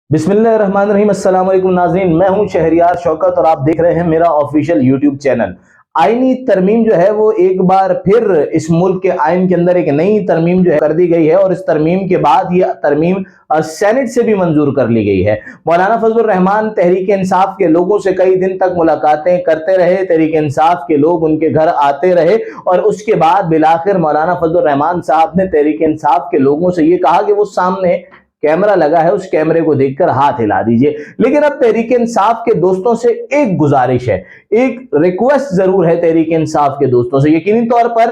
बिस्मिल्लाहिर्रहमानिर्रहीम। अस्सलाम वालेकुम नाज़रीन, मैं हूं शहरियार शौकत और आप देख रहे हैं मेरा ऑफिशियल यूट्यूब चैनल। आईनी तरमीम जो है वो एक बार फिर इस मुल्क के आइन के अंदर एक नई तरमीम जो है कर दी गई है और इस तरमीम के बाद ये तरमीम सेनेट से भी मंजूर कर ली गई है। मौलाना फजलुर रहमान तहरीक इंसाफ के लोगों से कई दिन तक मुलाकातें करते रहे, तहरीक इंसाफ के लोग उनके घर आते रहे और उसके बाद बिलाखिर मौलाना फजलुर रहमान साहब ने तहरीक इंसाफ के लोगों से ये कहा कि वो सामने कैमरा लगा है, उस कैमरे को देखकर हाथ हिला दीजिए। लेकिन अब तहरीक इंसाफ के दोस्तों से एक गुजारिश है, एक रिक्वेस्ट जरूर है तहरीक इंसाफ के दोस्तों से। यकीनी तौर पर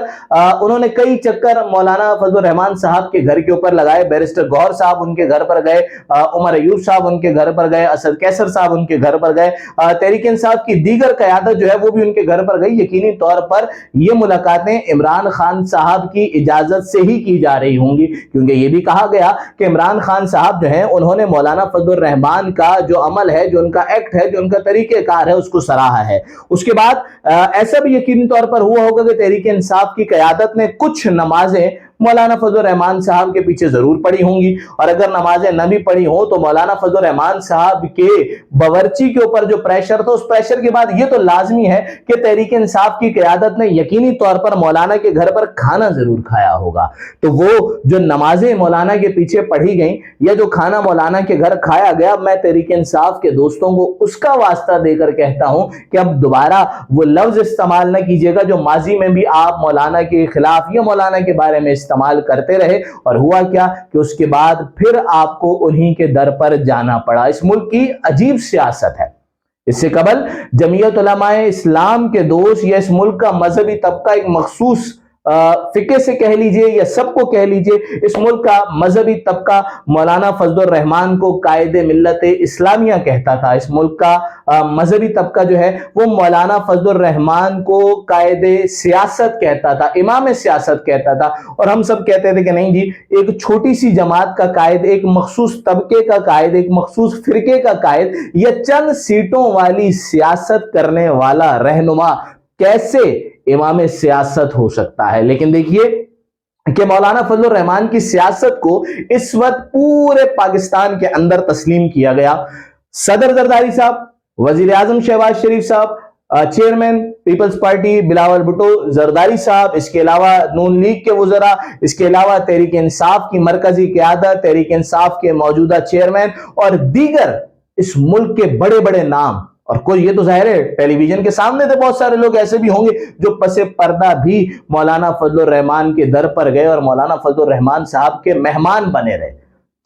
उन्होंने कई चक्कर मौलाना फजलुर रहमान साहब के घर के ऊपर लगाए। बैरिस्टर गौहर साहब उनके घर पर गए, उमर अयूब साहब उनके घर पर गए, असद कैसर साहब उनके घर पर गए, तहरीक इंसाफ की दीगर क़यादत जो है वो भी उनके घर पर गई। यकीनी तौर पर ये मुलाकातें इमरान खान साहब की इजाजत से ही की जा रही होंगी, क्योंकि ये भी कहा गया कि इमरान खान साहब जो हैं उन्होंने मौलाना फजलुर रहमान का जो अमल है, जो उनका एक्ट है, जो उनका तरीकेकार है, उसको सराहा है। उसके बाद ऐसा भी यकीनी तौर पर हुआ होगा कि तहरीक इंसाफ की क़यादत ने कुछ नमाजें मौलाना फजलुर रहमान साहब के पीछे जरूर पड़ी होंगी, और अगर नमाजें न भी पड़ी हो तो मौलाना फजलुर रहमान साहब के बावर्ची के ऊपर जो प्रेशर था, उस प्रेशर के बाद ये तो लाजमी है कि तहरीक इंसाफ की क़यादत ने यकीनी तौर पर मौलाना के घर पर खाना जरूर खाया होगा। तो वो जो नमाजें मौलाना के पीछे पढ़ी गई या जो खाना मौलाना के घर खाया गया, मैं तहरीक इंसाफ के दोस्तों को उसका वास्ता देकर कहता हूं कि अब दोबारा वो लफ्ज इस्तेमाल न कीजिएगा जो माजी में भी आप मौलाना के खिलाफ या मौलाना के बारे में इस्तेमाल करते रहे। और हुआ क्या कि उसके बाद फिर आपको उन्हीं के दर पर जाना पड़ा। इस मुल्क की अजीब सियासत है। इससे कबल जमीयत उलमाए इस्लाम के दोस्त या इस मुल्क का मजहबी तबका, एक मखसूस फिके से कह लीजिए या सबको कह लीजिए, इस मुल्क का मजहबी तबका मौलाना फजलुर रहमान को कायदे मिल्लत इस्लामिया कहता था। इस मुल्क का मजहबी तबका जो है वो मौलाना फजलुर रहमान को कायदे सियासत कहता था, इमाम सियासत कहता था। और हम सब कहते थे कि नहीं जी, एक छोटी सी जमात का कायद, एक मखसूस तबके का कायद, एक मखसूस फिरके का कायद या चंद सीटों वाली सियासत करने वाला रहनुमा कैसे इमाम सियासत हो सकता है। लेकिन देखिए कि मौलाना फजलुर रहमान की सियासत को इस वक्त पूरे पाकिस्तान के अंदर तस्लीम किया गया। सदर जरदारी साहब, वजीर आजम शहबाज शरीफ साहब, chairman Peoples Party Bilawal Bhutto Zardari साहब, इसके अलावा नून लीग के वज़रा, इसके अलावा तहरीक इंसाफ की मरकजी क़यादत, तहरीक इंसाफ के मौजूदा चेयरमैन और दीगर इस मुल्क के बड़े बड़े नाम। और कोई, ये तो जाहिर है टेलीविजन के सामने तो बहुत सारे लोग ऐसे भी होंगे जो पसे पर्दा भी मौलाना फजलुर रहमान के दर पर गए और मौलाना फजलुर रहमान साहब के मेहमान बने रहे।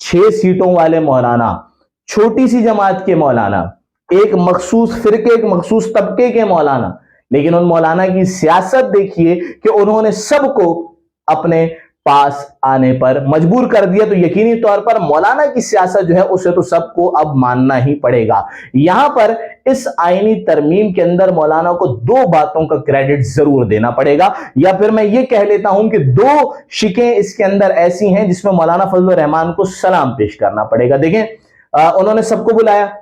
6 सीटों वाले मौलाना, छोटी सी जमात के मौलाना, एक मखसूस फिरके, एक मखसूस तबके के मौलाना, लेकिन उन मौलाना की सियासत देखिए कि उन्होंने सबको अपने पास आने पर मजबूर कर दिया। तो यकीनी तौर पर मौलाना की सियासत जो है उसे तो सबको अब मानना ही पड़ेगा। यहां पर इस आईनी तरमीम के अंदर मौलाना को 2 बातों का क्रेडिट जरूर देना पड़ेगा, या फिर मैं ये कह लेता हूं कि 2 शिकें इसके अंदर ऐसी हैं जिसमें मौलाना फजलुर रहमान को सलाम पेश करना पड़ेगा। देखें, उन्होंने सबको बुलाया,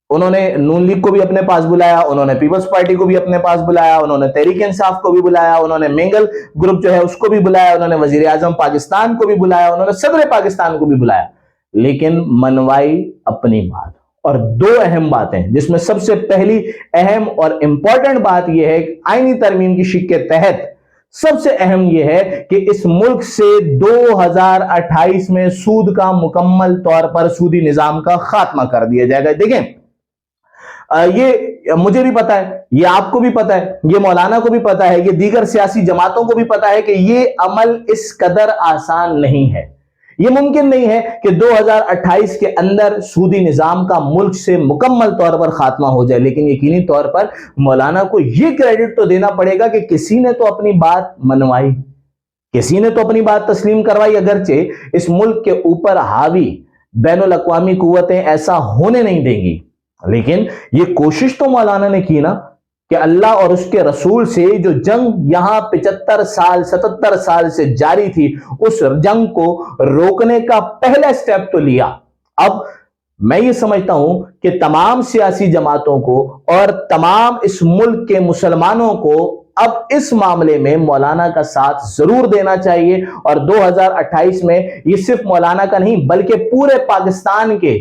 उन्होंने नून लीग को भी अपने पास बुलाया, उन्होंने पीपल्स पार्टी को भी अपने पास बुलाया, उन्होंने तहरीक इंसाफ को भी बुलाया, उन्होंने मेंगल ग्रुप जो है उसको भी बुलाया, उन्होंने वजीर आजम पाकिस्तान को भी बुलाया, उन्होंने सदर पाकिस्तान को भी बुलाया, लेकिन मनवाई अपनी बात। और 2 अहम बातें, जिसमें सबसे पहली अहम और इंपॉर्टेंट बात यह है कि आईनी तरमीम की शिक के तहत सबसे अहम यह है कि इस मुल्क से 2028 में सूद का मुकम्मल तौर पर सूदी निजाम का खात्मा कर दिया जाएगा। देखें, ये मुझे भी पता है, ये आपको भी पता है, ये मौलाना को भी पता है, ये दीगर सियासी जमातों को भी पता है कि ये अमल इस कदर आसान नहीं है। ये मुमकिन नहीं है कि 2028 के अंदर सूदी निजाम का मुल्क से मुकम्मल तौर पर खात्मा हो जाए। लेकिन यकीनी तौर पर मौलाना को यह क्रेडिट तो देना पड़ेगा कि किसी ने तो अपनी बात मनवाई, किसी ने तो अपनी बात तस्लीम करवाई। अगरचे इस मुल्क के ऊपर हावी बैनुल अक़वामी कुव्वतें ऐसा होने नहीं देंगी, लेकिन ये कोशिश तो मौलाना ने की ना कि अल्लाह और उसके रसूल से जो जंग यहां 75 साल 77 साल से जारी थी, उस जंग को रोकने का पहला स्टेप तो लिया। अब मैं ये समझता हूं कि तमाम सियासी जमातों को और तमाम इस मुल्क के मुसलमानों को अब इस मामले में मौलाना का साथ जरूर देना चाहिए। और 2028 में ये सिर्फ मौलाना का नहीं बल्कि पूरे पाकिस्तान के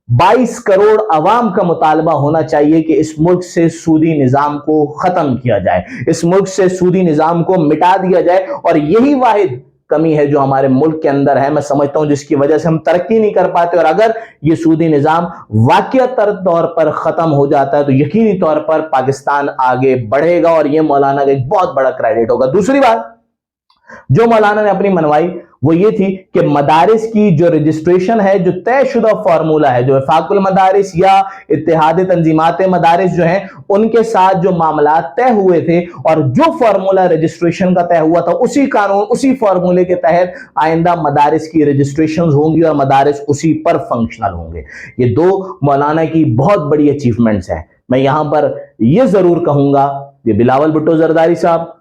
22 करोड़ अवाम का मुतालबा होना चाहिए कि इस मुल्क से सूदी निजाम को खत्म किया जाए, इस मुल्क से सूदी निजाम को मिटा दिया जाए। और यही वाहिद कमी है जो हमारे मुल्क के अंदर है, मैं समझता हूं, जिसकी वजह से हम तरक्की नहीं कर पाते। और अगर ये सूदी निजाम वाकईतर तौर पर खत्म हो जाता है तो यकीनी तौर पर पाकिस्तान आगे बढ़ेगा और ये मौलाना का एक बहुत बड़ा क्रेडिट होगा। दूसरी बात जो मौलाना ने अपनी मनवाई वो ये थी कि मदारिस की जो रजिस्ट्रेशन है, जो तयशुदा फार्मूला है, जो वफाकुल मदारिस या इत्तेहाद तंजीमात मदारिस जो हैं उनके साथ जो मामला तय हुए थे और जो फार्मूला रजिस्ट्रेशन का तय हुआ था, उसी कानून उसी फार्मूले के तहत आइंदा मदारिस की रजिस्ट्रेशन होंगी और मदारिस उसी पर फंक्शनल होंगे। ये दो मौलाना की बहुत बड़ी अचीवमेंट्स हैं। मैं यहां पर यह जरूर कहूंगा, ये बिलावल भुट्टो जरदारी साहब,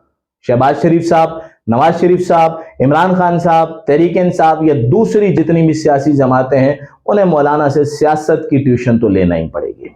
शहबाज शरीफ साहब, नवाज शरीफ साहब, इमरान खान साहब, तहरीक इंसाफ या दूसरी जितनी भी सियासी जमातें हैं, उन्हें मौलाना से सियासत की ट्यूशन तो लेना ही पड़ेगी।